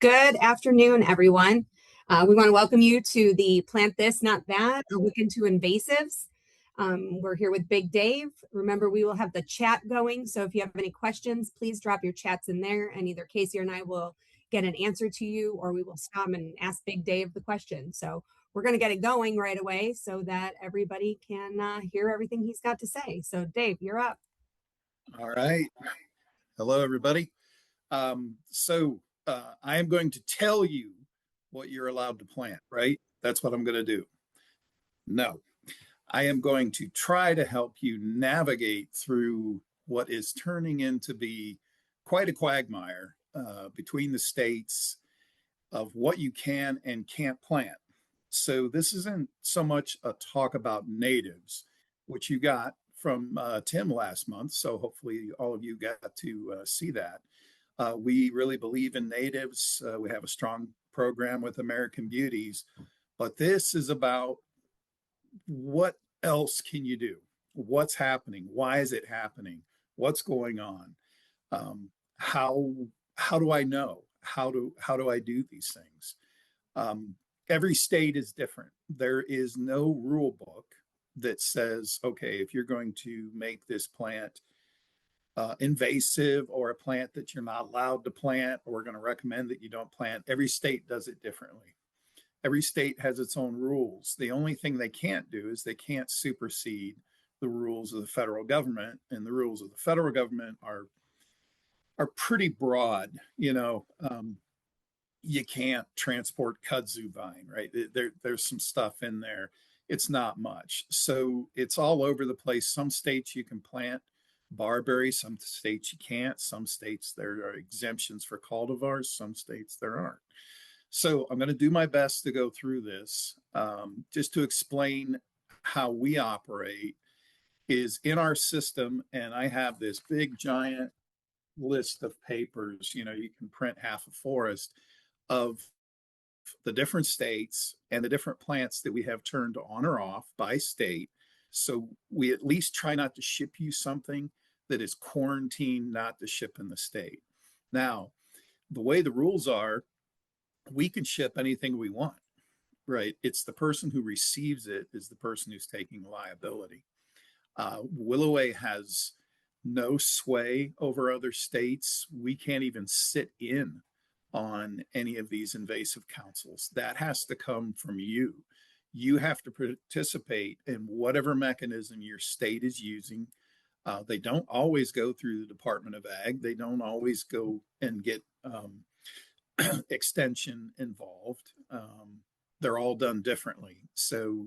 Good afternoon, everyone. We want to welcome you to the Plant This, Not That, a look into invasives. We're here with Big Dave. Remember, we will have the chat going, so if you have any questions, please drop your chats in there, and either Casey or I will get an answer to you, or we will stop and ask Big Dave the question. So we're going to get it going right away so that everybody can hear everything he's got to say. So Dave, you're up. All right. Hello, everybody. I am going to tell you what you're allowed to plant, right? That's what I'm going to do. No, I am going to try to help you navigate through what is turning into be quite a quagmire between the states of what you can and can't plant. So this isn't so much a talk about natives, which you got from Tim last month. So hopefully all of you got to see that. We really believe in natives. We have a strong program with American Beauties, but this is about what else can you do? What's happening? Why is it happening? What's going on? How do I know? How do I do these things? Every state is different. There is no rule book that says, okay, if you're going to make this plant invasive or a plant that you're not allowed to plant, or we're going to recommend that you don't plant. Every state does it differently. Every state has its own rules. The only thing they can't do is they can't supersede the rules of the federal government, and the rules of the federal government are pretty broad. You can't transport kudzu vine, right? There's some stuff in there. It's not much. So it's all over the place. Some states you can plant Barberry, some states you can't, some states there are exemptions for cultivars, some states there aren't. So I'm going to do my best to go through this. Just to explain how we operate is in our system, and I have this big giant list of papers, you can print half a forest of the different states and the different plants that we have turned on or off by state. So we at least try not to ship you something that is quarantined not to ship in the state. Now, the way the rules are, we can ship anything we want, right? It's the person who receives it is the person who's taking liability. Willoway has no sway over other states. We can't even sit in on any of these invasive councils. That has to come from you. You have to participate in whatever mechanism your state is using. They don't always go through the Department of Ag. They don't always go and get extension involved. They're all done differently. So,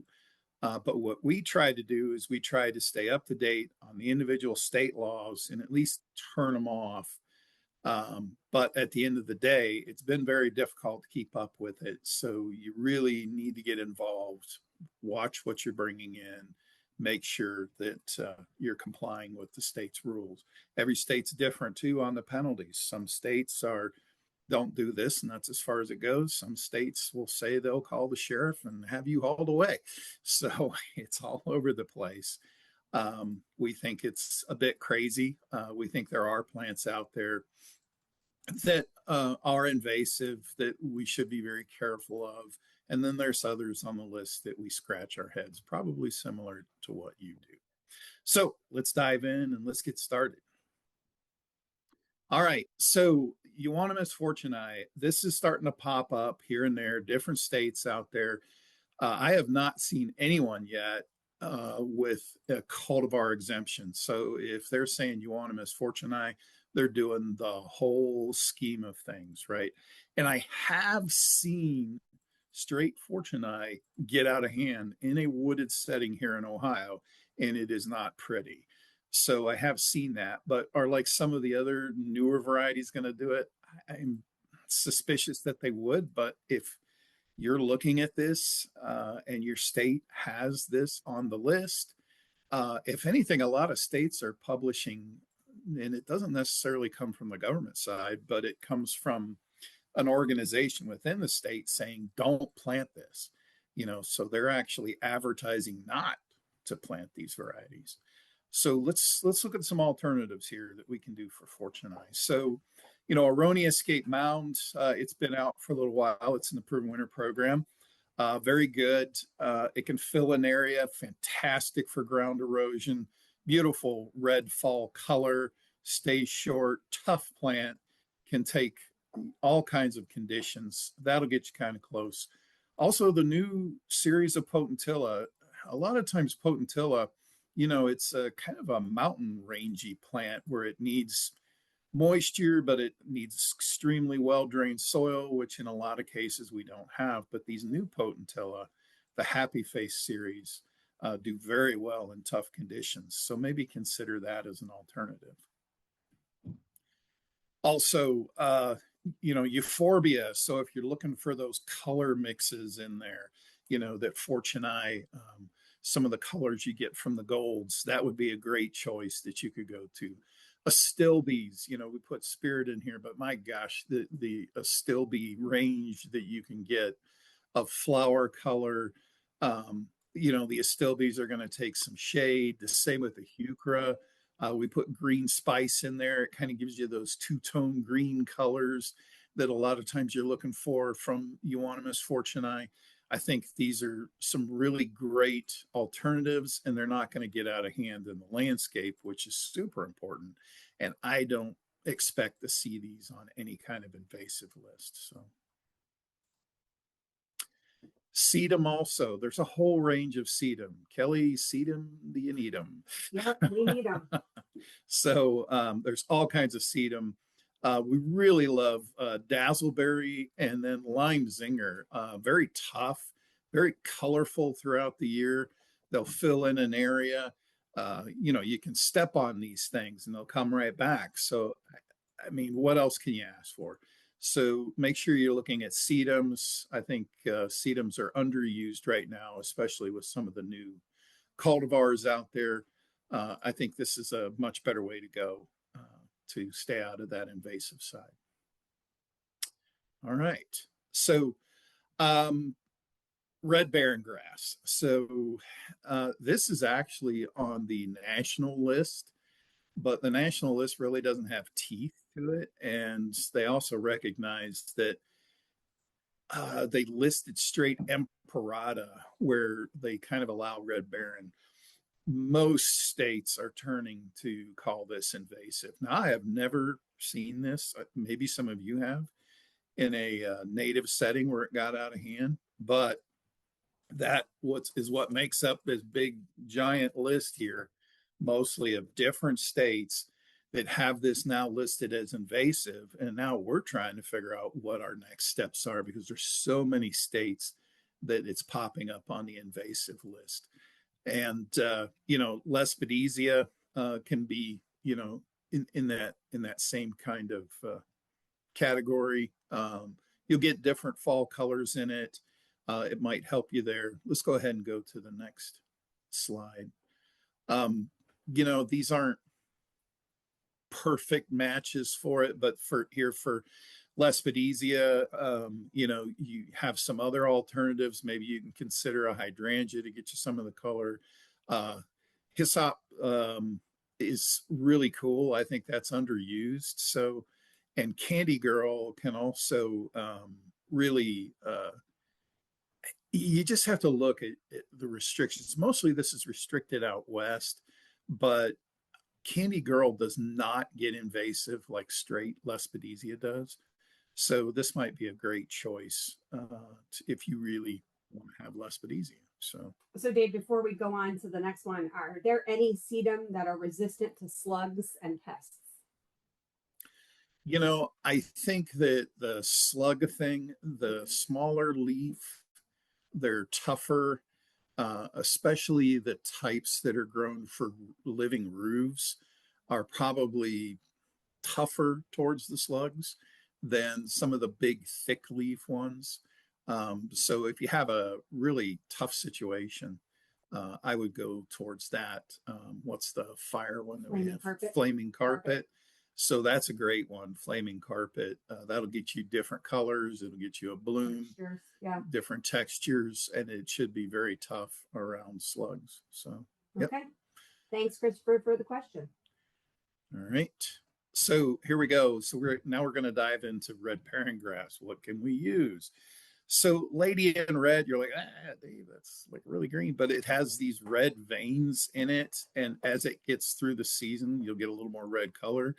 but what we try to do is we try to stay up to date on the individual state laws and at least turn them off. But at the end of the day, it's been very difficult to keep up with it. So you really need to get involved, watch what you're bringing in, make sure that you're complying with the state's rules. Every state's different too on the penalties. Some states don't do this, and that's as far as it goes. Some states will say they'll call the sheriff and have you hauled away. So it's all over the place. We think it's a bit crazy. We think there are plants out there that are invasive that we should be very careful of. And then there's others on the list that we scratch our heads, probably similar to what you do. So let's dive in and let's get started. All right, so Euonymus fortunei, this is starting to pop up here and there, different states out there. I have not seen anyone yet with a cultivar exemption. So if they're saying Euonymus fortunei, they're doing the whole scheme of things, right? And I have seen straight fortunei get out of hand in a wooded setting here in Ohio, and it is not pretty. So I have seen that, but are like some of the other newer varieties going to do it? I'm suspicious that they would, but if you're looking at this and your state has this on the list, if anything, a lot of states are publishing, and it doesn't necessarily come from the government side, but it comes from an organization within the state saying, don't plant this, so they're actually advertising not to plant these varieties. So let's look at some alternatives here that we can do for fortunei. So Aronia Escape Mound, it's been out for a little while. It's in the Proven Winner program. Very good. It can fill an area, fantastic for ground erosion. Beautiful red fall color, stays short, tough plant, can take all kinds of conditions. That'll get you kind of close. Also, the new series of Potentilla. A lot of times, Potentilla, it's a kind of a mountain rangy plant where it needs moisture, but it needs extremely well-drained soil, which in a lot of cases we don't have. But these new Potentilla, the Happy Face series, do very well in tough conditions. So maybe consider that as an alternative. Also, euphorbia. So if you're looking for those color mixes in there, that Fortunae, some of the colors you get from the golds, that would be a great choice that you could go to. Astilbes, we put spirit in here, but my gosh, the Astilbe range that you can get of flower color, the Astilbes are going to take some shade. The same with the Heuchera. We put green spice in there. It kind of gives you those two-tone green colors that a lot of times you're looking for from Euonymus fortunei. I think these are some really great alternatives, and they're not going to get out of hand in the landscape, which is super important. And I don't expect to see these on any kind of invasive list. So sedum also. There's a whole range of sedum. Kelly, sedum, do you need them? Yep, we need them. So there's all kinds of sedum. We really love dazzleberry and then lime zinger. Very tough, very colorful throughout the year. They'll fill in an area. You can step on these things and they'll come right back. So, I mean, what else can you ask for? So make sure you're looking at sedums. I think sedums are underused right now, especially with some of the new cultivars out there. I think this is a much better way to go to stay out of that invasive side. All right. So red barren grass. So this is actually on the national list, but the national list really doesn't have teeth to it. And they also recognize that they listed straight Emperata, where they kind of allow red barren. Most states are turning to call this invasive. Now, I have never seen this. Maybe some of you have in a native setting where it got out of hand, but that is what makes up this big giant list here, mostly of different states that have this now listed as invasive. And now we're trying to figure out what our next steps are, because there's so many states that it's popping up on the invasive list. And Lespedeza can be in that same kind of category. You'll get different fall colors in it. It might help you there. Let's go ahead and go to the next slide. These aren't perfect matches for it, but for Lespedeza, you have some other alternatives. Maybe you can consider a hydrangea to get you some of the color. Hyssop is really cool. I think that's underused. So, and Candy Girl can also really, you just have to look at the restrictions. Mostly this is restricted out west, but Candy Girl does not get invasive like straight Lespedeza does. So this might be a great choice if you really want to have Lespedeza. So Dave, before we go on to the next one, are there any sedum that are resistant to slugs and pests? I think that the slug thing, the smaller leaf, they're tougher, especially the types that are grown for living roofs are probably tougher towards the slugs than some of the big thick leaf ones. So if you have a really tough situation, I would go towards that. What's the fire one that we have? Carpet. Flaming carpet. So that's a great one, flaming carpet. That'll get you different colors. It'll get you a bloom, different textures, and it should be very tough around slugs. So, yep. Okay. Thanks, Christopher, for the question. All right. So here we go. So we're going to dive into red parent grass. What can we use? So lady in red, you're like, Dave, that's like really green, but it has these red veins in it, and as it gets through the season, you'll get a little more red color.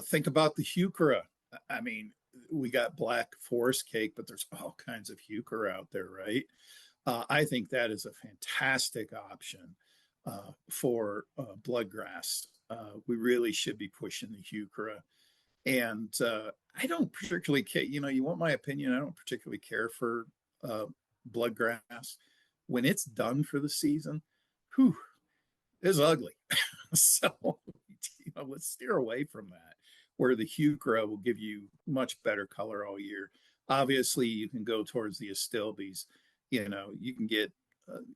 Think about the heuchera. I mean, we got black forest cake, but there's all kinds of heuchera out there, right? I think that is a fantastic option for bloodgrass. We really should be pushing the heuchera. And I don't particularly care, you want my opinion, I don't particularly care for uh, bloodgrass. When it's done for the season, whew, it's ugly. So, let's steer away from that, where the heuchera will give you much better color all year. Obviously, you can go towards the astilbes. You can get,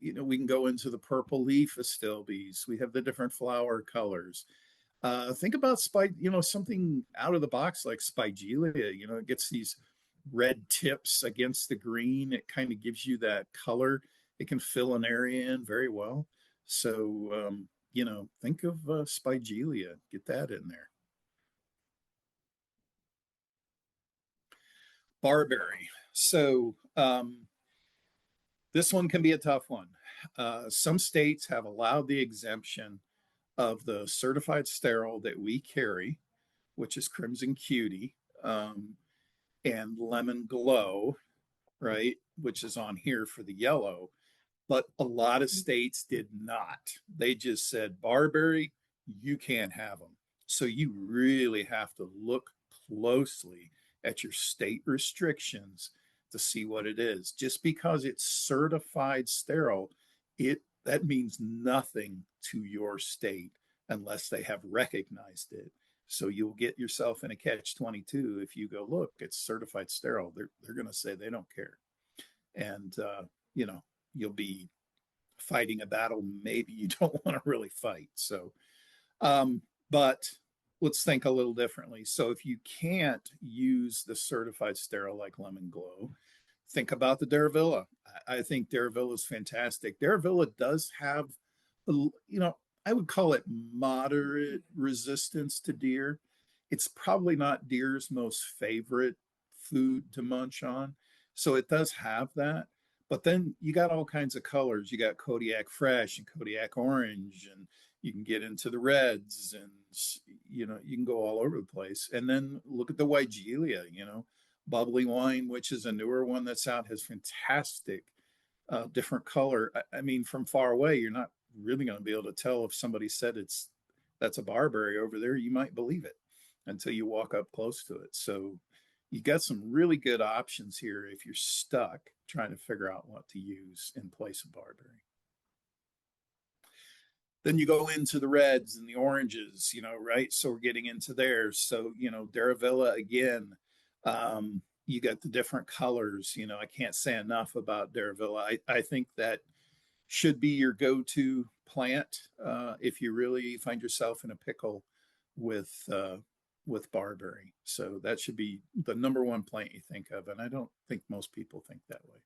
we can go into the purple leaf astilbes. We have the different flower colors. Think about something out of the box like spigelia. It gets these red tips against the green. It kind of gives you that color. It can fill an area in very well. So, think of spigelia. Get that in there. Barberry. So, this one can be a tough one. Some states have allowed the exemption of the certified sterile that we carry, which is Crimson Cutie, and Lemon Glow, right, which is on here for the yellow. But a lot of states did not. They just said, Barberry, you can't have them. So you really have to look closely at your state restrictions to see what it is. Just because it's certified sterile, that means nothing to your state unless they have recognized it. So you'll get yourself in a catch-22 if you go, look, it's certified sterile. They're going to say they don't care. And, you'll be fighting a battle maybe you don't want to really fight. So, but let's think a little differently. So if you can't use the certified sterile like Lemon Glow, think about the Daravilla. I think Daravilla is fantastic. Daravilla does have, I would call it moderate resistance to deer. It's probably not deer's most favorite food to munch on. So it does have that. But then you got all kinds of colors. You got Kodiak Fresh and Kodiak Orange, and you can get into the reds, and you can go all over the place. And then look at the Weigelia, Bubbly Wine, which is a newer one that's out, has fantastic different color. I mean, from far away, you're not really going to be able to tell if somebody said that's a barberry over there. You might believe it until you walk up close to it. So you got some really good options here if you're stuck trying to figure out what to use in place of barberry. Then you go into the reds and the oranges, right? So we're getting into theirs. So, Daravilla again, you got the different colors. I can't say enough about Daravilla. I think that should be your go-to plant if you really find yourself in a pickle with barberry. So that should be the number one plant you think of. And I don't think most people think that way.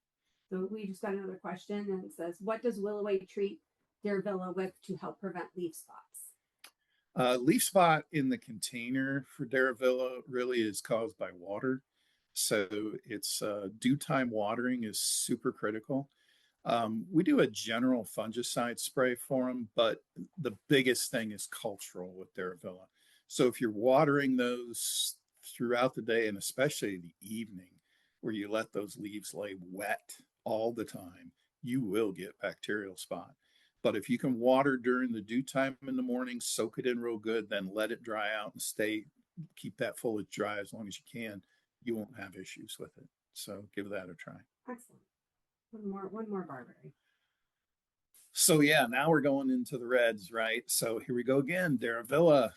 So we just got another question, and it says, what does Willoway treat Daravilla with to help prevent leaf spots? Leaf spot in the container for Daravilla really is caused by water. So it's dew time watering is super critical. We do a general fungicide spray for them, but the biggest thing is cultural with Daravilla. So if you're watering those throughout the day, and especially the evening, where you let those leaves lay wet all the time, you will get bacterial spot. But if you can water during the dew time in the morning, soak it in real good, then let it dry out and keep that foliage dry as long as you can, you won't have issues with it. So give that a try. Excellent. One more barberry. So yeah, now we're going into the reds, right? So here we go again, Daravilla,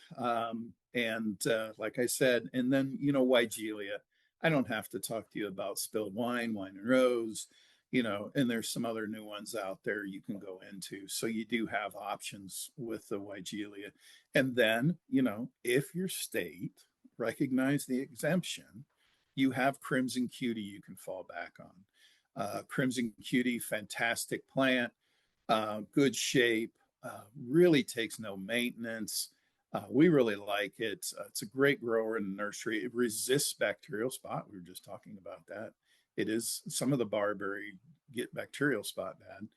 and like I said, and then Weigelia. I don't have to talk to you about spilled wine, wine and rose, and there's some other new ones out there you can go into. So you do have options with the Weigelia, and then if your state recognize the exemption, you have Crimson Cutie you can fall back on. Crimson Cutie, fantastic plant. Good shape, really takes no maintenance. We really like it. It's a great grower in the nursery. It resists bacterial spot. We were just talking about that. It is some of the barberry get bacterial spot bad,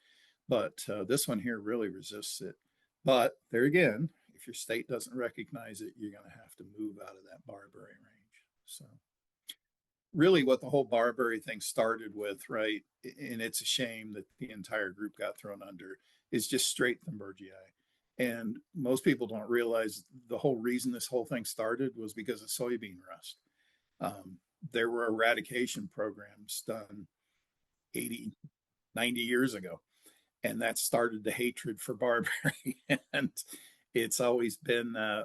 but this one here really resists it. But there again, if your state doesn't recognize it, you're going to have to move out of that barberry range. So really what the whole Barberry thing started with, right? And it's a shame that the entire group got thrown under, is just straight Thunbergii. And most people don't realize the whole reason this whole thing started was because of soybean rust. Um, there were eradication programs done 80, 90 years ago, and that started the hatred for barberry. And it's always been a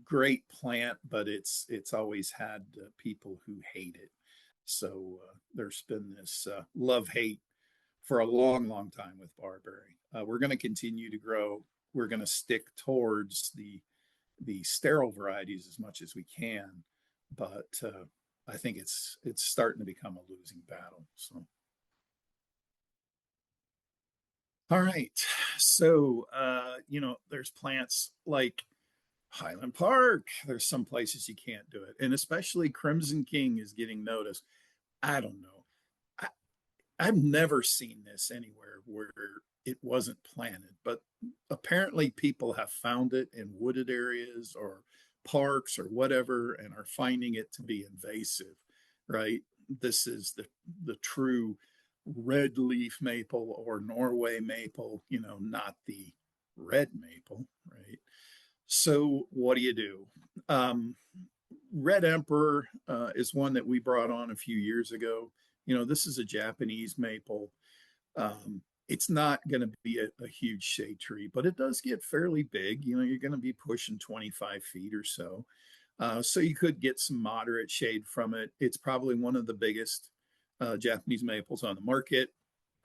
great plant, but it's always had people who hate it. So there's been this love hate for a long, long time with barberry. We're going to continue to grow. We're going to stick towards the sterile varieties as much as we can, but I think it's starting to become a losing battle. So. All right. So, there's plants like Highland Park. There's some places you can't do it. And especially Crimson King is getting noticed. I don't know. I, I've never seen this anywhere where it wasn't planted, but apparently people have found it in wooded areas or parks or whatever and are finding it to be invasive, right? This is the true red leaf maple or Norway maple, not the red maple, right? So what do? Um, Red Emperor is one that we brought on a few years ago. This is a Japanese maple. It's not going to be a huge shade tree, but it does get fairly big. You're going to be pushing 25 feet or so. So you could get some moderate shade from it. It's probably one of the biggest Japanese maples on the market.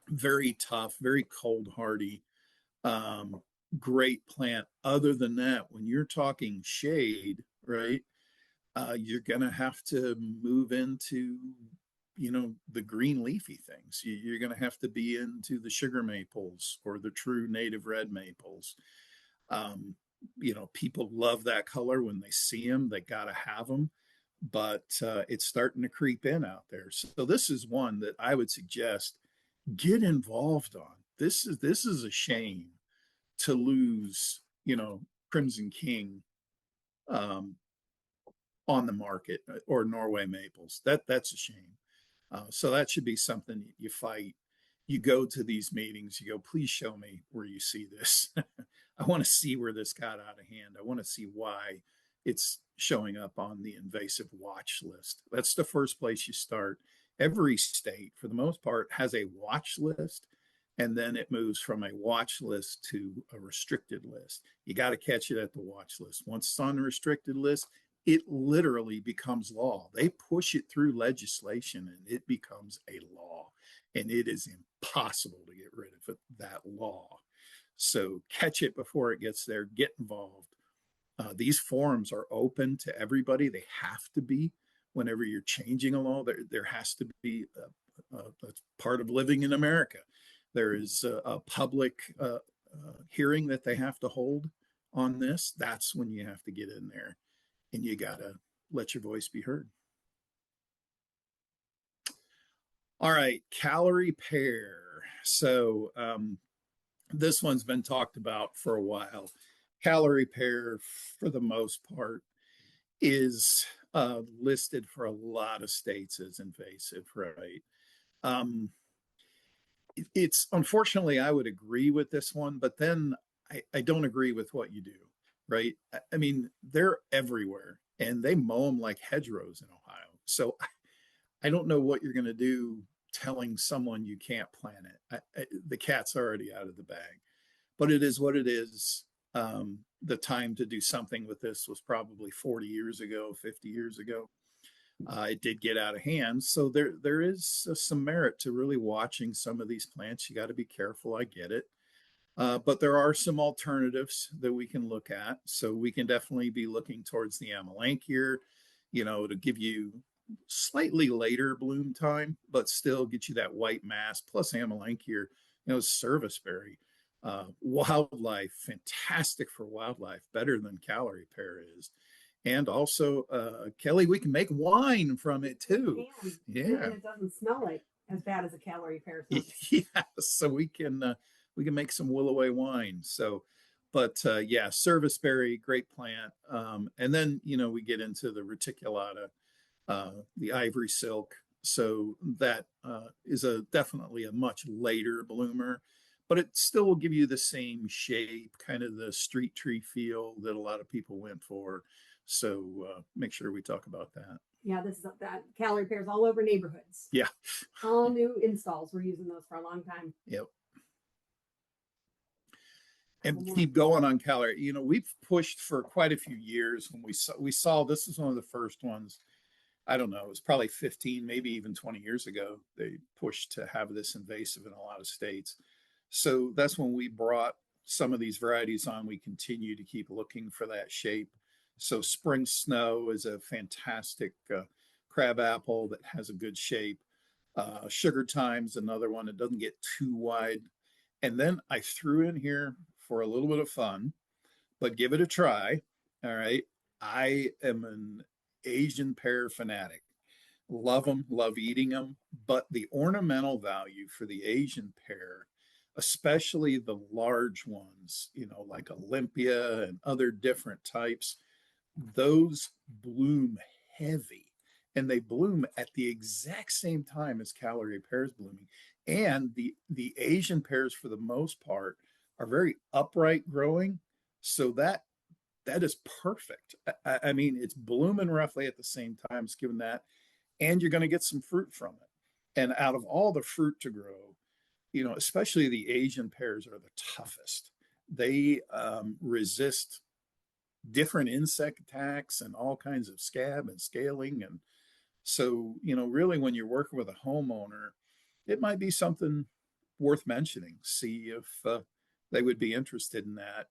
Very tough, very cold hardy, um, great plant. Other than that, when you're talking shade, right, you're going to have to move into, the green leafy things. You're going to have to be into the sugar maples or the true native red maples. Um, People love that color when they see them, they got to have them. But it's starting to creep in out there. So this is one that I would suggest get involved on. This is a shame to lose, Crimson King um, on the market or Norway maples. That's a shame. So that should be something you fight. You go to these meetings, you go, please show me where you see this. I want to see where this got out of hand. I want to see why it's showing up on the invasive watch list. That's the first place you start. Every state, for the most part, has a watch list, and then it moves from a watch list to a restricted list. You got to catch it at the watch list. Once it's on the restricted list, it literally becomes law. They push it through legislation and it becomes a law. And it is impossible to get rid of that law. So catch it before it gets there, get involved. These forums are open to everybody. They have to be. Whenever you're changing a law, there has to be that's part of living in America. There is a public hearing that they have to hold on this. That's when you have to get in there and you got to let your voice be heard. All right, Callery pear. So this one's been talked about for a while. Callery pear, for the most part, is listed for a lot of states as invasive, right? Um, it's unfortunately, I would agree with this one, but then I don't agree with what you do, right? I mean, they're everywhere and they mow them like hedgerows in Ohio. So I don't know what you're going to do telling someone you can't plant it. The cat's already out of the bag, but it is what it is. The time to do something with this was probably 40 years ago, 50 years ago. It did get out of hand. So there is some merit to really watching some of these plants. You got to be careful. I get it. But there are some alternatives that we can look at. So we can definitely be looking towards the Amelanchier, to give you slightly later bloom time, but still get you that white mass plus Amelanchier, service berry. Wildlife, fantastic for wildlife, better than Callery pear is. And also, Kelly, we can make wine from it too. Yeah, and it doesn't smell like as bad as a Callery pear smells. yeah. So we can make some Willoway wine. So, but yeah, serviceberry, great plant. And then we get into the reticulata, the ivory silk. So that is definitely a much later bloomer, but it still will give you the same shape, kind of the street tree feel that a lot of people went for. So make sure we talk about that. Yeah, this is that Callery pears all over neighborhoods. Yeah. All new installs. We're using those for a long time. Yep. And keep going on Callery. We've pushed for quite a few years when we saw this is one of the first ones. I don't know, it was probably 15, maybe even 20 years ago. They pushed to have this invasive in a lot of states. So that's when we brought some of these varieties on. We continue to keep looking for that shape. So spring snow is a fantastic crab apple that has a good shape. Sugar time's another one. It doesn't get too wide. And then I threw in here for a little bit of fun, but give it a try. All right. I am an Asian pear fanatic. Love them, love eating them. But the ornamental value for the Asian pear, especially the large ones, like Olympia and other different types, those bloom heavy, and they bloom at the exact same time as Callery pears blooming. And the Asian pears, for the most part, are very upright growing. So that is perfect. I mean, it's blooming roughly at the same time. It's giving that, and you're going to get some fruit from it. And out of all the fruit to grow, especially the Asian pears are the toughest. They resist different insect attacks and all kinds of scab and scaling. And so, really, when you're working with a homeowner, it might be something worth mentioning. See if they would be interested in that.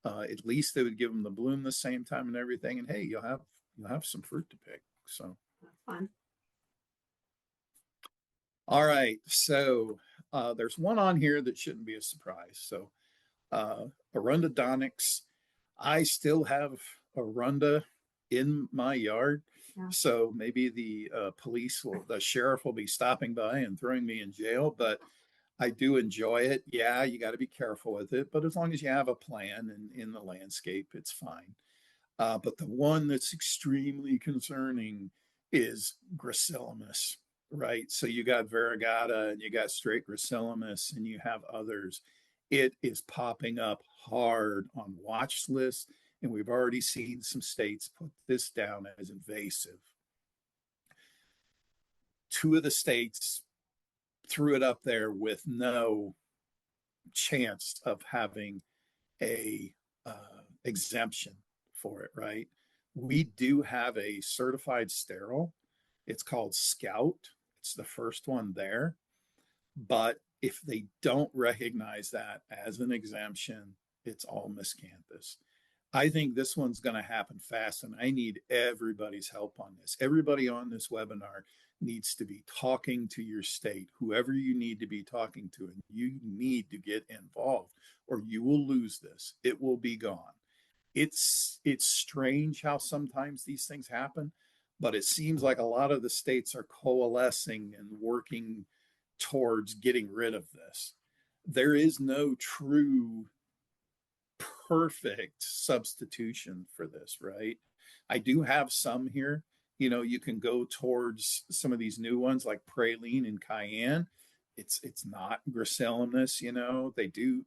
At least they would give them the bloom the same time and everything. And hey, you'll have some fruit to pick. So that's fun. All right. So there's one on here that shouldn't be a surprise. So Arundodonyx. I still have Arunda in my yard. Yeah. So maybe the sheriff will be stopping by and throwing me in jail, but I do enjoy it. Yeah, you got to be careful with it, but as long as you have a plan in the landscape, it's fine. But the one that's extremely concerning is Gracilis, right? So you got variegata and you got straight Gracilis and you have others. It is popping up hard on watch lists, and we've already seen some states put this down as invasive. Two of the states threw it up there with no chance of having a exemption for it, right? We do have a certified sterile. It's called Scout. It's the first one there. But if they don't recognize that as an exemption, it's all Miscanthus. I think this one's going to happen fast, and I need everybody's help on this. Everybody on this webinar needs to be talking to your state, whoever you need to be talking to, and you need to get involved or you will lose this. It will be gone. It's strange how sometimes these things happen, but it seems like a lot of the states are coalescing and working towards getting rid of this. There is no true perfect substitution for this, right? I do have some here. You can go towards some of these new ones like praline and cayenne. It's not Gracilis,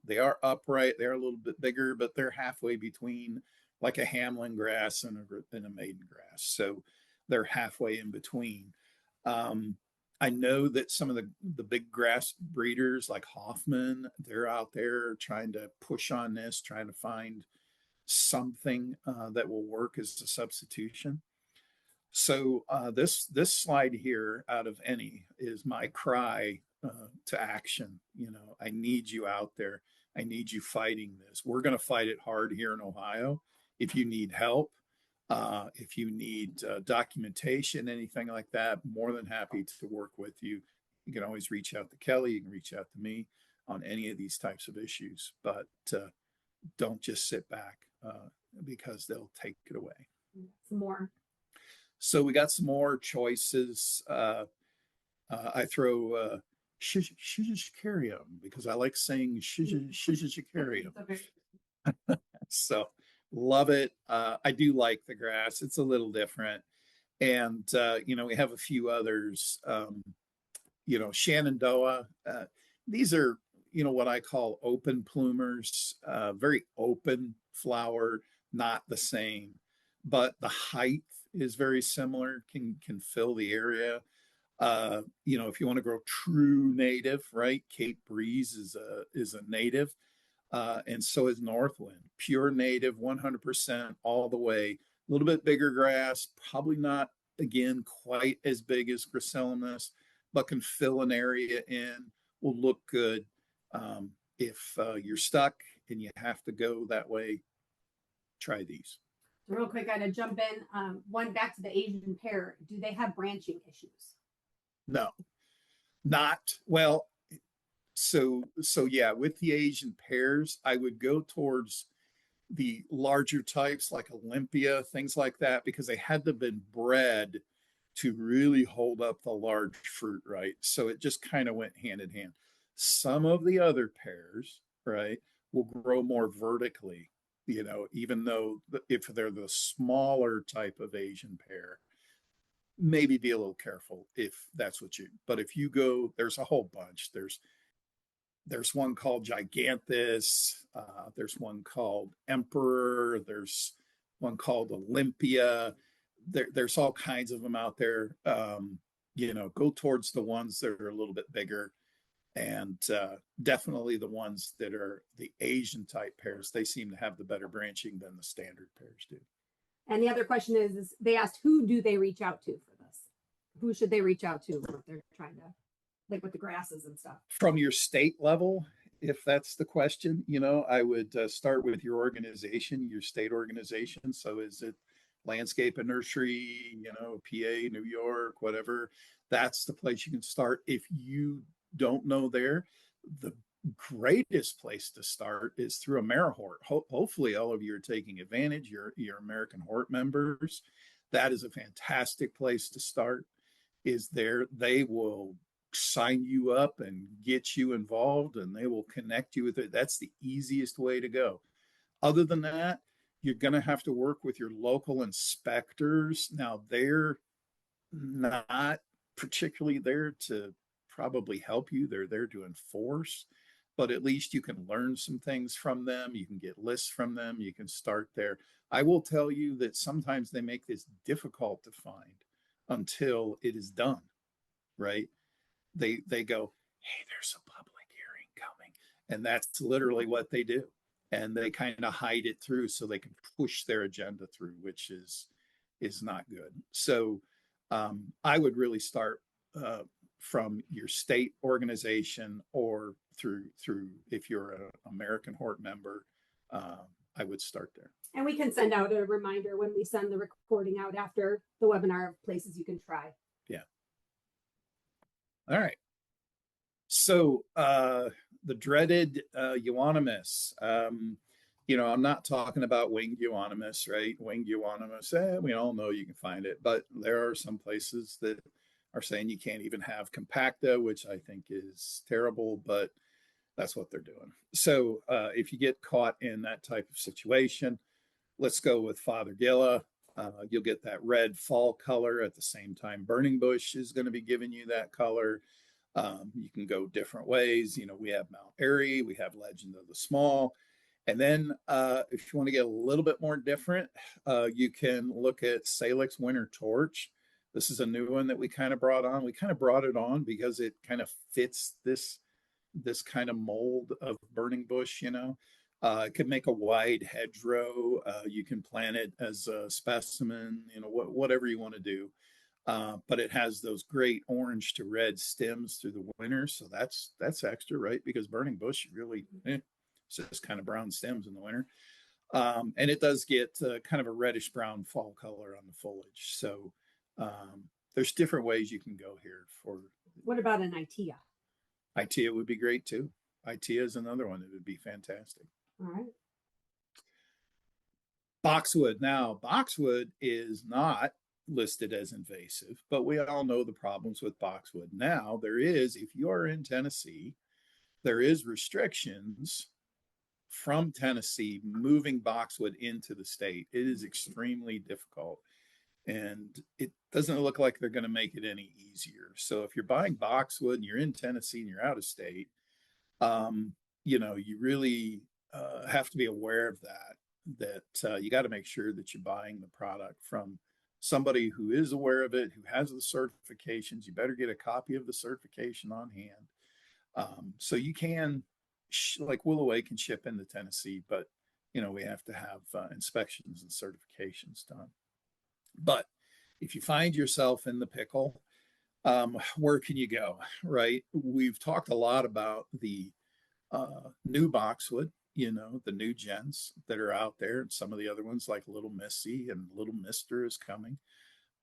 they are upright, they're a little bit bigger, but they're halfway between like a Hamlin grass and a maiden grass. So they're halfway in between. I know that some of the big grass breeders like Hoffman, they're out there trying to push on this, trying to find something that will work as a substitution. So this slide here, out of any, is my cry to action. I need you out there. I need you fighting this. We're going to fight it hard here in Ohio. If you need help, if you need documentation, anything like that, more than happy to work with you. You can always reach out to Kelly. You can reach out to me. on any of these types of issues, but don't just sit back because they'll take it away. Some more. So we got some more choices. I throw Shishikarium because I like saying Shishikarium. So love it. I do like the grass. It's a little different. And, we have a few others, Shenandoah. These are, what I call open plumers, very open flower, not the same, but the height is very similar, can fill the area. If you want to grow true native, right? Cape Breeze is a native, and so is Northwind. Pure native, 100% all the way. A little bit bigger grass, probably not again quite as big as Gracilis, but can fill an area in. Will look good. If you're stuck and you have to go that way, try these. Real quick, I gotta jump in. One back to the Asian pear. Do they have branching issues? No, not well. So yeah, with the Asian pears, I would go towards the larger types like Olympia, things like that, because they had to have been bred to really hold up the large fruit, right? So it just kind of went hand in hand. Some of the other pears, right, will grow more vertically, even though if they're the smaller type of Asian pear, maybe be a little careful if that's what but if you go, there's a whole bunch. There's one called Gigantus. There's one called Emperor. There's one called Olympia. There's all kinds of them out there. Go towards the ones that are a little bit bigger, and definitely the ones that are the Asian type pears. They seem to have the better branching than the standard pears do. And the other question is they asked, who do they reach out to for this? Who should they reach out to if they're trying to, like with the grasses and stuff? From your state level, if that's the question, I would start with your organization, your state organization. So is it landscape and nursery, PA, New York, whatever? That's the place you can start. If you don't know there, the greatest place to start is through AmeriHort. Hopefully all of you are taking advantage, your American Hort members. That is a fantastic place to start. Is there, they will sign you up and get you involved, and they will connect you with it. That's the easiest way to go. Other than that, you're going to have to work with your local inspectors. Now, they're not particularly there to probably help you. They're there to enforce, but at least you can learn some things from them. You can get lists from them. You can start there. I will tell you that sometimes they make this difficult to find until it is done, right? They go, hey, there's a public hearing coming. And that's literally what they do. And they kind of hide it through so they can push their agenda through, which is not good. So I would really start from your state organization or through if you're an American Hort member, I would start there. And we can send out a reminder when we send the recording out after the webinar of places you can try. Yeah. All right. So the dreaded Euonymus. I'm not talking about winged Euonymus, right? Winged Euonymus, we all know you can find it, but there are some places that are saying you can't even have compacta, which I think is terrible, but that's what they're doing. So if you get caught in that type of situation, let's go with Fothergilla. You'll get that red fall color at the same time. Burning bush is going to be giving you that color. You can go different ways. We have Mount Airy, we have Legend of the Small. And then if you want to get a little bit more different, you can look at Salix Winter Torch. This is a new one that we kind of brought on. We kind of brought it on because it kind of fits this kind of mold of burning bush, It could make a wide hedgerow. You can plant it as a specimen, whatever you want to do. But it has those great orange to red stems through the winter. So that's extra, right? Because burning bush really it's just kind of brown stems in the winter. And it does get kind of a reddish brown fall color on the foliage. So there's different ways you can go here for. What about an Itea? Itea would be great too. ITEA is another one that would be fantastic. All right. Boxwood. Now, boxwood is not listed as invasive, but we all know the problems with boxwood. Now, there is, if you are in Tennessee, there is restrictions from Tennessee moving boxwood into the state. It is extremely difficult, and it doesn't look like they're going to make it any easier. So if you're buying boxwood and you're in Tennessee and you're out of state, um, you really have to be aware of that you got to make sure that you're buying the product from somebody who is aware of it, who has the certifications. You better get a copy of the certification on hand. So you can, like Willoway can ship into Tennessee, but we have to have inspections and certifications done. But if you find yourself in the pickle, where can you go, right? We've talked a lot about the new boxwood, the new gens that are out there, and some of the other ones like Little Missy and Little Mister is coming.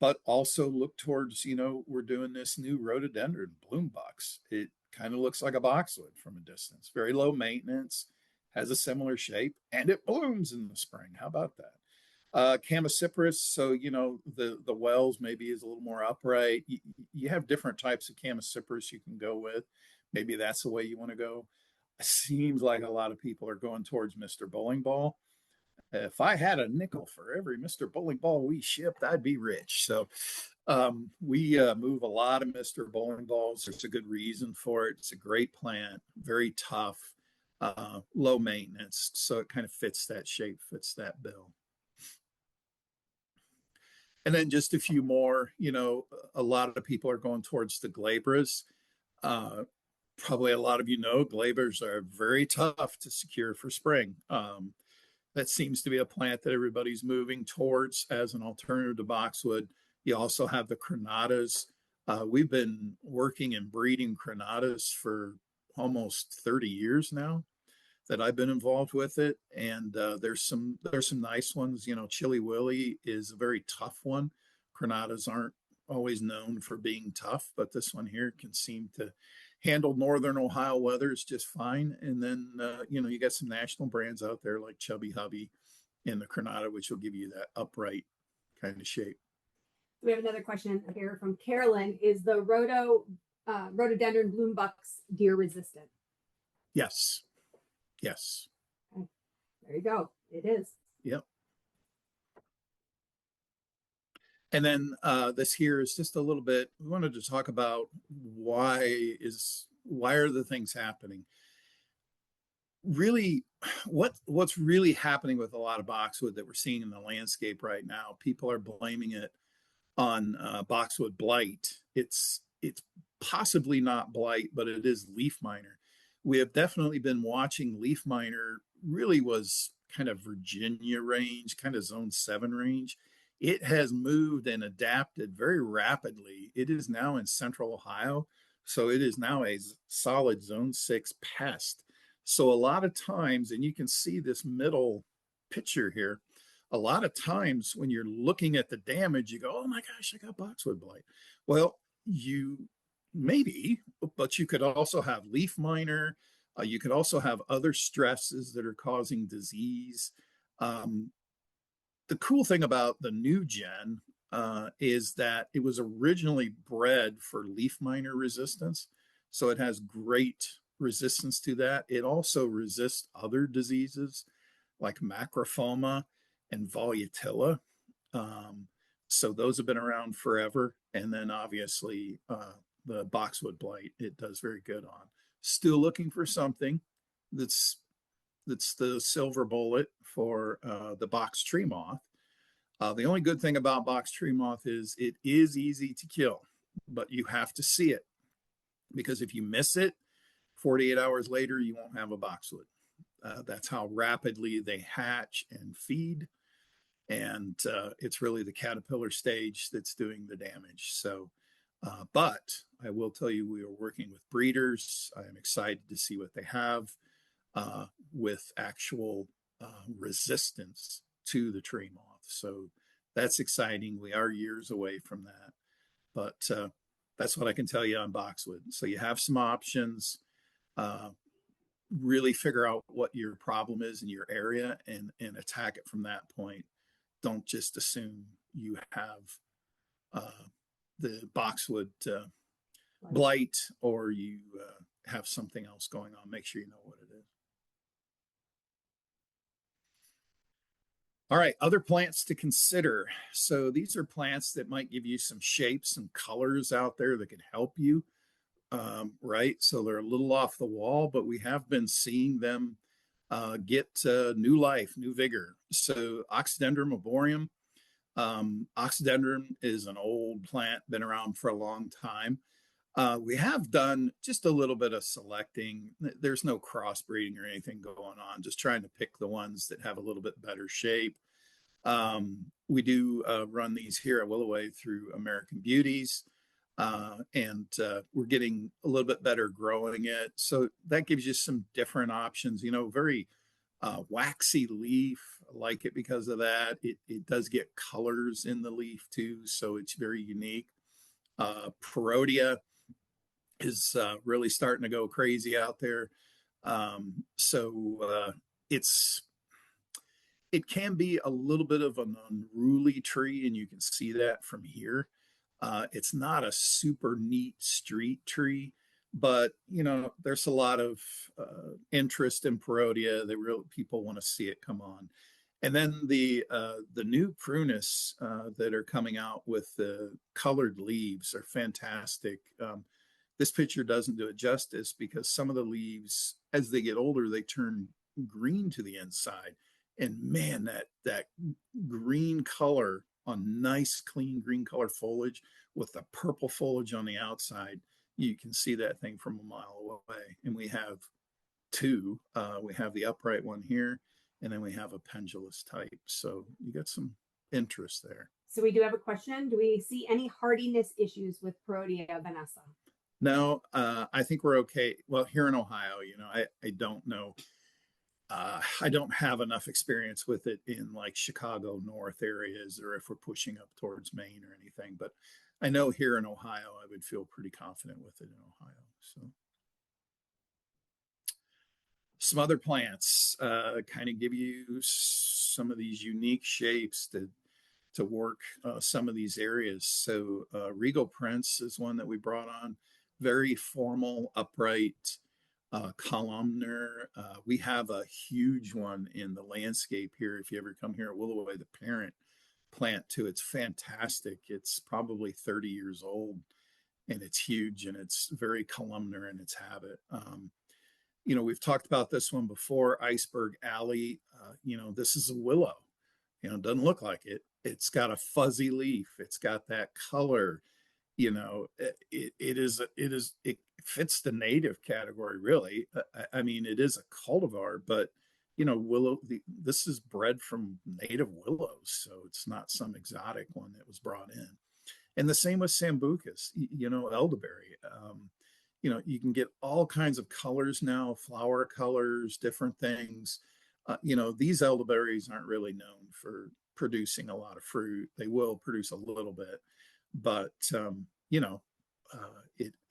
But also look towards, we're doing this new rhododendron bloom box. It kind of looks like a boxwood from a distance, very low maintenance, has a similar shape, and it blooms in the spring. How about that? Chamaecyparis, so the wells maybe is a little more upright. You have different types of Chamaecyparis you can go with. Maybe that's the way you want to go. It seems like a lot of people are going towards Mr. Bowling Ball. If I had a nickel for every Mr. Bowling Ball we shipped, I'd be rich. So we move a lot of Mr. Bowling Balls. There's a good reason for it. It's a great plant, very tough, low maintenance. So it kind of fits that shape, fits that bill. And then just a few more, a lot of people are going towards the glabras. Probably a lot of glabers are very tough to secure for spring. That seems to be a plant that everybody's moving towards as an alternative to boxwood. You also have the crenatas. We've been working and breeding crenatas for almost 30 years now that I've been involved with it. And there's some nice ones. Chili Willy is a very tough one. Crenatas aren't always known for being tough, but this one here can seem to handle northern Ohio weathers just fine. And then you got some national brands out there like Chubby Hubby and the Crenata, which will give you that upright kind of shape. We have another question here from Carolyn. Is the rhododendron bloom box deer resistant? Yes. Yes. Okay. There you go. It is. Yep. And then this here is just a little bit, we wanted to talk about why are the things happening? Really, what's really happening with a lot of boxwood that we're seeing in the landscape right now, people are blaming it on boxwood blight. It's possibly not blight, but it is leaf miner. We have definitely been watching leaf miner, really was kind of Virginia range, kind of zone 7 range. It has moved and adapted very rapidly. It is now in central Ohio. So it is now a solid zone 6 pest. So a lot of times, and you can see this middle picture here, a lot of times when you're looking at the damage, you go, oh my gosh, I got boxwood blight. Well, you maybe, but you could also have leaf miner. You could also have other stresses that are causing disease. The cool thing about the new gen is that it was originally bred for leaf miner resistance. So it has great resistance to that. It also resists other diseases like macrophoma and volutilla. So those have been around forever. And then obviously the boxwood blight, it does very good on. Still looking for something that's the silver bullet for the box tree moth. The only good thing about box tree moth is it is easy to kill, but you have to see it, because if you miss it, 48 hours later, you won't have a boxwood. That's how rapidly they hatch and feed. And it's really the caterpillar stage that's doing the damage. So, but I will tell you, we are working with breeders. I am excited to see what they have with actual resistance to the tree moth. So that's exciting. We are years away from that, but that's what I can tell you on boxwood. So you have some options. really figure out what your problem is in your area and attack it from that point. Don't just assume you have the boxwood blight, or you have something else going on. Make sure you know what it is. All right, other plants to consider. So these are plants that might give you some shapes and colors out there that can help you, right? So they're a little off the wall, but we have been seeing them get new life, new vigor. So Oxydendron arboreum. Oxydendron is an old plant, been around for a long time. We have done just a little bit of selecting. There's no crossbreeding or anything going on, just trying to pick the ones that have a little bit better shape. We do run these here at Willoway through American Beauties, and we're getting a little bit better growing it. So that gives you some different options, very waxy leaf. I like it because of that. It does get colors in the leaf too, so it's very unique. Perodia is really starting to go crazy out there. It can be a little bit of an unruly tree, and you can see that from here. It's not a super neat street tree, but there's a lot of interest in Perodia. People want to see it come on. And then the new prunus that are coming out with the colored leaves are fantastic. This picture doesn't do it justice because some of the leaves, as they get older, they turn green to the inside. And man, that green color on nice, clean green color foliage with the purple foliage on the outside, you can see that thing from a mile away. And we have two. We have the upright one here, and then we have a pendulous type. So you got some interest there. So we do have a question. Do we see any hardiness issues with Perodia vanessa? No, I think we're okay. Well, here in Ohio, I don't know. I don't have enough experience with it in like Chicago North areas, or if we're pushing up towards Maine or anything. But I know here in Ohio, I would feel pretty confident with it in Ohio. So some other plants kind of give you some of these unique shapes to work some of these areas. So Regal Prince is one that we brought on. Very formal, upright, columnar. We have a huge one in the landscape here. If you ever come here at Willoway, the parent plant too, it's fantastic. It's probably 30 years old, and it's huge, and it's very columnar in its habit. We've talked about this one before, Iceberg Alley. This is a willow. It doesn't look like it. It's got a fuzzy leaf. It's got that color. It fits the native category, really. I mean, it is a cultivar, but this is bred from native willows, so it's not some exotic one that was brought in. And the same with Sambucus, elderberry. You can get all kinds of colors now, flower colors, different things. These elderberries aren't really known for producing a lot of fruit. They will produce a little bit, but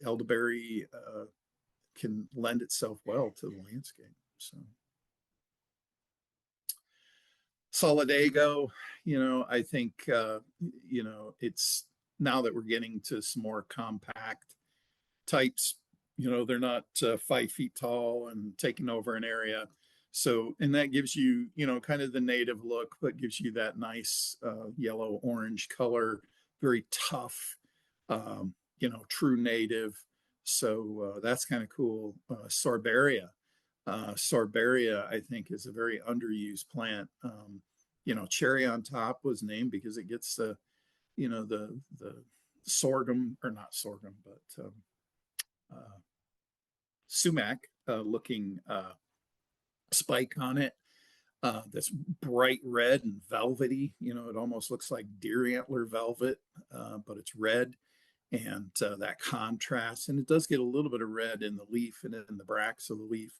elderberry can lend itself well to the landscape. So Solidago, I think it's, now that we're getting to some more compact types, they're not 5 feet tall and taking over an area. So, and that gives you, kind of the native look, but gives you that nice yellow orange color, very tough, true native. So that's kind of cool. Sorbaria. Sorbaria, I think, is a very underused plant. Cherry on top was named because it gets the sorghum, or not sorghum, but sumac looking spike on it. That's bright red and velvety. It almost looks like deer antler velvet, but it's red. And that contrast, and it does get a little bit of red in the leaf and in the bracts of the leaf.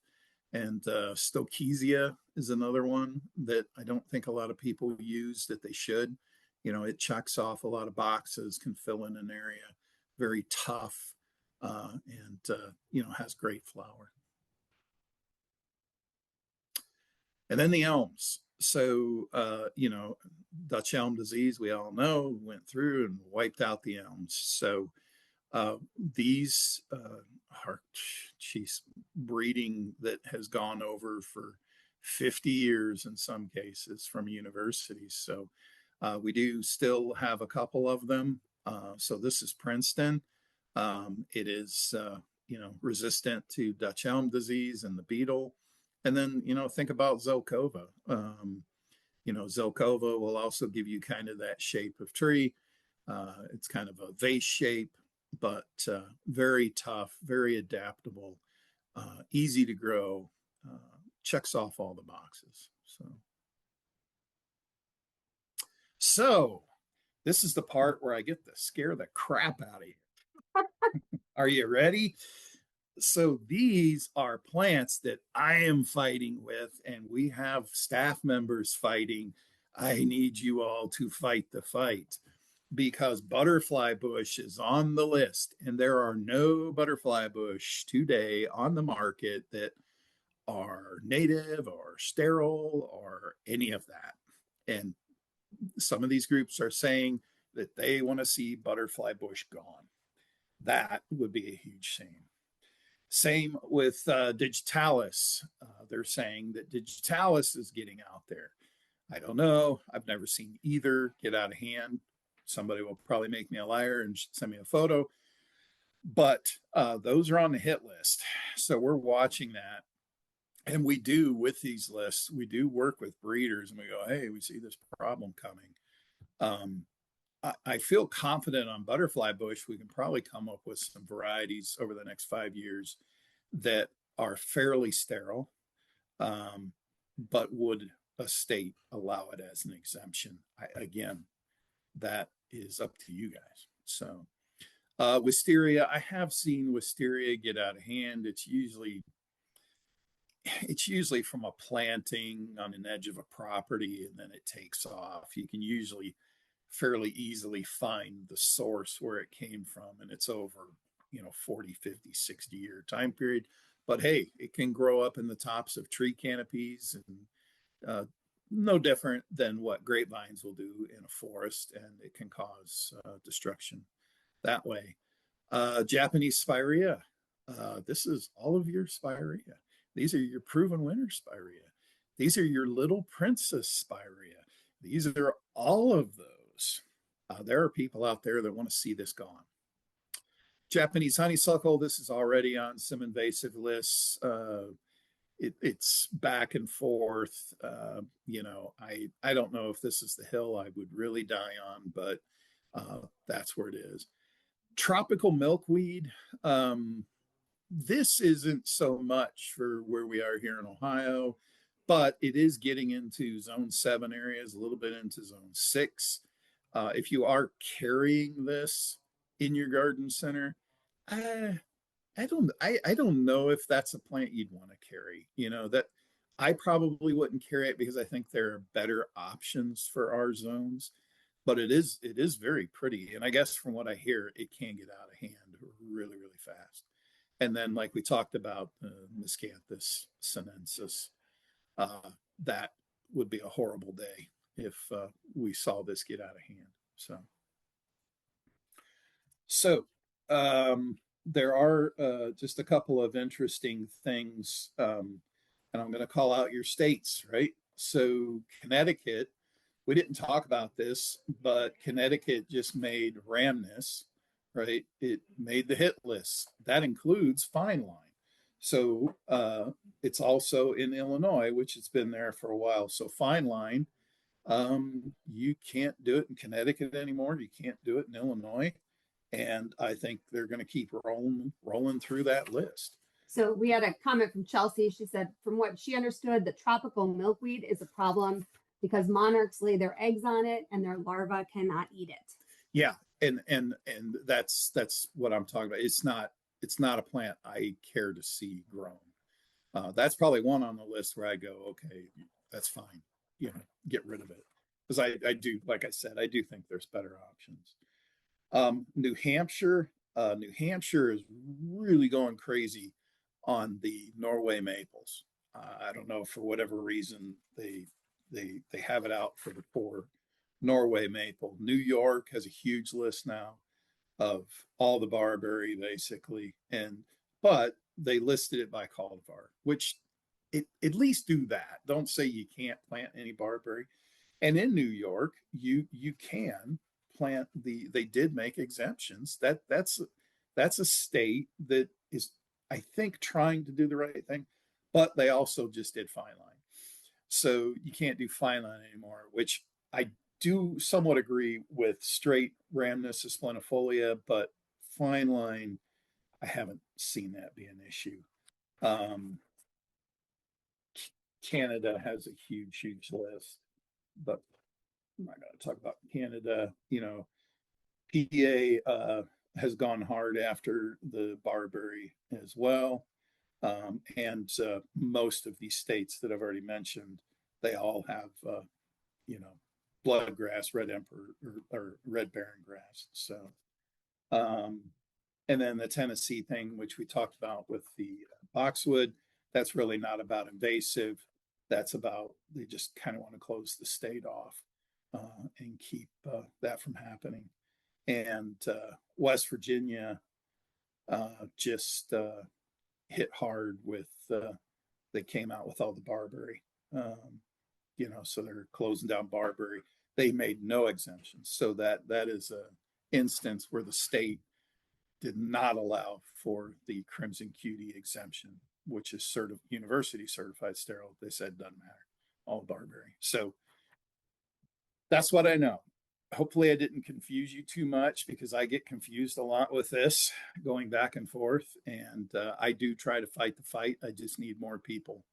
And Stokesia is another one that I don't think a lot of people use that they should. It checks off a lot of boxes, can fill in an area, very tough, and has great flower. And then the elms. So, Dutch elm disease, we all know, went through and wiped out the elms. So these are, geez, breeding that has gone over for 50 years in some cases from universities. So we do still have a couple of them. So this is Princeton. It is, resistant to Dutch elm disease and the beetle. And then, think about Zelkova. Zelkova will also give you kind of that shape of tree. It's kind of a vase shape, but very tough, very adaptable, easy to grow, checks off all the boxes. So this is the part where I get to scare the crap out of you. Are you ready? So these are plants that I am fighting with, and we have staff members fighting. I need you all to fight the fight because butterfly bush is on the list, and there are no butterfly bush today on the market that are native or sterile or any of that. And some of these groups are saying that they want to see butterfly bush gone. That would be a huge shame. Same with digitalis. They're saying that digitalis is getting out there. I don't know. I've never seen either get out of hand. Somebody will probably make me a liar and send me a photo. But those are on the hit list. So we're watching that. And we do, with these lists, we do work with breeders and we go, hey, we see this problem coming. I feel confident on butterfly bush. We can probably come up with some varieties over the next 5 years that are fairly sterile, but would a state allow it as an exemption? Again, that is up to you guys. So wisteria, I have seen wisteria get out of hand. It's usually from a planting on an edge of a property and then it takes off. You can usually fairly easily find the source where it came from, and it's over 40, 50, 60 year time period. But hey, it can grow up in the tops of tree canopies, and no different than what grapevines will do in a forest, and it can cause destruction that way. Japanese spirea. This is all of your spirea. These are your proven winner spirea. These are your little princess spirea. These are all of those. There are people out there that want to see this gone. Japanese honeysuckle, this is already on some invasive lists. It's back and forth. I don't know if this is the hill I would really die on, but that's where it is. Tropical milkweed. This isn't so much for where we are here in Ohio, but it is getting into zone 7 areas, a little bit into zone 6. If you are carrying this in your garden center, I don't know if that's a plant you'd want to carry. That I probably wouldn't carry it because I think there are better options for our zones. But it is very pretty, and I guess from what I hear, it can get out of hand really, really fast. And then, like we talked about, Miscanthus sinensis, that would be a horrible day if we saw this get out of hand. So there are just a couple of interesting things, and I'm going to call out your states, right? So Connecticut, we didn't talk about this, but Connecticut just made Rhamnus, right? It made the hit list. That includes fine line. So it's also in Illinois, which it's been there for a while. So fine line, you can't do it in Connecticut anymore. You can't do it in Illinois. And I think they're going to keep rolling through that list. So we had a comment from Chelsea. She said, from what she understood, the tropical milkweed is a problem because monarchs lay their eggs on it and their larvae cannot eat it. Yeah, and that's what I'm talking about. It's not a plant I care to see grown. That's probably one on the list where I go, okay, that's fine. Get rid of it. Because I do, like I said, I do think there's better options. New Hampshire is really going crazy on the Norway maples. I don't know, for whatever reason, they have it out for the poor. Norway maple. New York has a huge list now of all the barberry basically, but they listed it by cultivar, which at least do that. Don't say you can't plant any barberry. And in New York, you can plant they did make exemptions. That's a state that is, I think, trying to do the right thing, but they also just did fine line. So you can't do fine line anymore, which I do somewhat agree with straight Rhamnus esplenifolia, but fine line, I haven't seen that be an issue. Um, Canada has a huge list, but I'm not going to talk about Canada. You know, PA has gone hard after the barberry as well. And most of these states that I've already mentioned, they all have, you know, bloodgrass, red emperor, or red barren grass. So, and then the Tennessee thing, which we talked about with the boxwood, that's really not about invasive. That's about, they just kind of want to close the state off and keep that from happening. And West Virginia just hit hard with, they came out with all the barberry, you know, so they're closing down barberry. They made no exemptions. So that is a instance where the state did not allow for the Crimson Cutie exemption, which is university certified sterile. They said doesn't matter, all barberry. So that's what I know. Hopefully I didn't confuse you too much, because I get confused a lot with this going back and forth. And I do try to fight the fight. I just need more people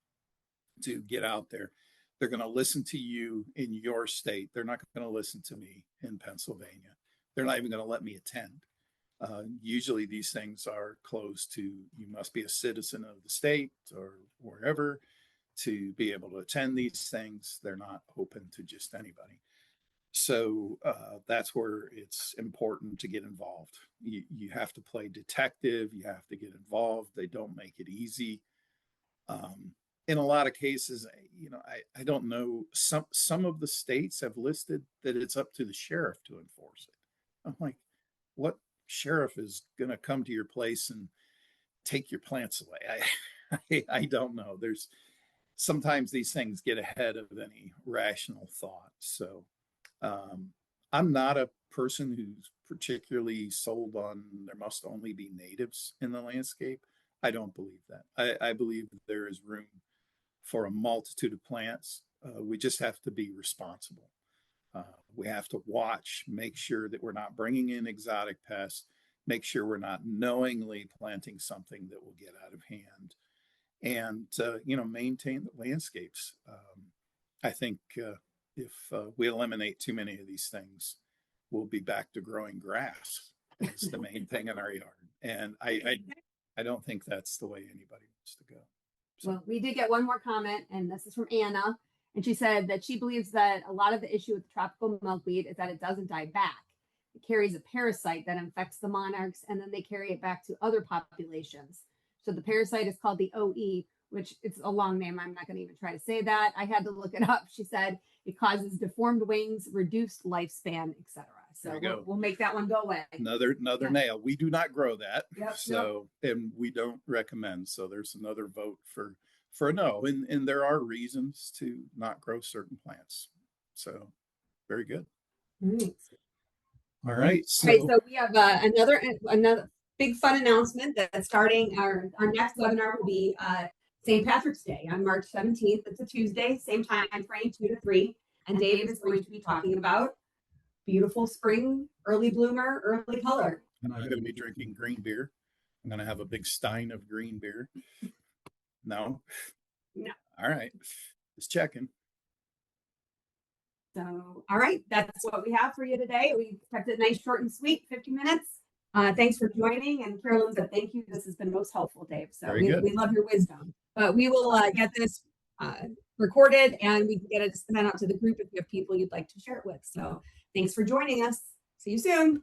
to get out there. They're going to listen to you in your state. They're not going to listen to me in Pennsylvania. They're not even going to let me attend. Usually these things are closed to, you must be a citizen of the state or wherever to be able to attend these things. They're not open to just anybody. So that's where it's important to get involved. You have to play detective. You have to get involved. They don't make it easy. In a lot of cases, you know, I don't know. Some of the states have listed that it's up to the sheriff to enforce it. I'm like, what sheriff is going to come to your place and take your plants away? I don't know. There's sometimes these things get ahead of any rational thought. So I'm not a person who's particularly sold on there must only be natives in the landscape. I don't believe that. I believe that there is room for a multitude of plants. We just have to be responsible. We have to watch, make sure that we're not bringing in exotic pests, make sure we're not knowingly planting something that will get out of hand, and you know, maintain the landscapes. I think if we eliminate too many of these things, we'll be back to growing grass. It's the main thing in our yard, and I don't think that's the way anybody wants to go. So. Well, we did get one more comment, and this is from Anna. And she said that she believes that a lot of the issue with tropical milkweed is that it doesn't die back. It carries a parasite that infects the monarchs, and then they carry it back to other populations. So the parasite is called the OE, which it's a long name. I'm not going to even try to say that. I had to look it up. She said it causes deformed wings, reduced lifespan, etc. So we'll make that one go away. Another nail. We do not grow that. Yep, so and we don't recommend. So there's another vote for a no. And there are reasons to not grow certain plants. So very good. All right. So we have another big fun announcement that's starting. Our next webinar will be St. Patrick's Day on March 17th. It's a Tuesday, same time frame, 2 to 3. And Dave is going to be talking about beautiful spring, early bloomer, early color. And I'm going to be drinking green beer. I'm going to have a big stein of green beer. No. All right. Just checking. So, all right. That's what we have for you today. We kept it nice, short, and sweet, 50 minutes. Thanks for joining. And Carolyn said, thank you. This has been most helpful, Dave. So we love your wisdom. But we will get this recorded, and we can get it sent out to the group if you have people you'd like to share it with. So thanks for joining us. See you soon.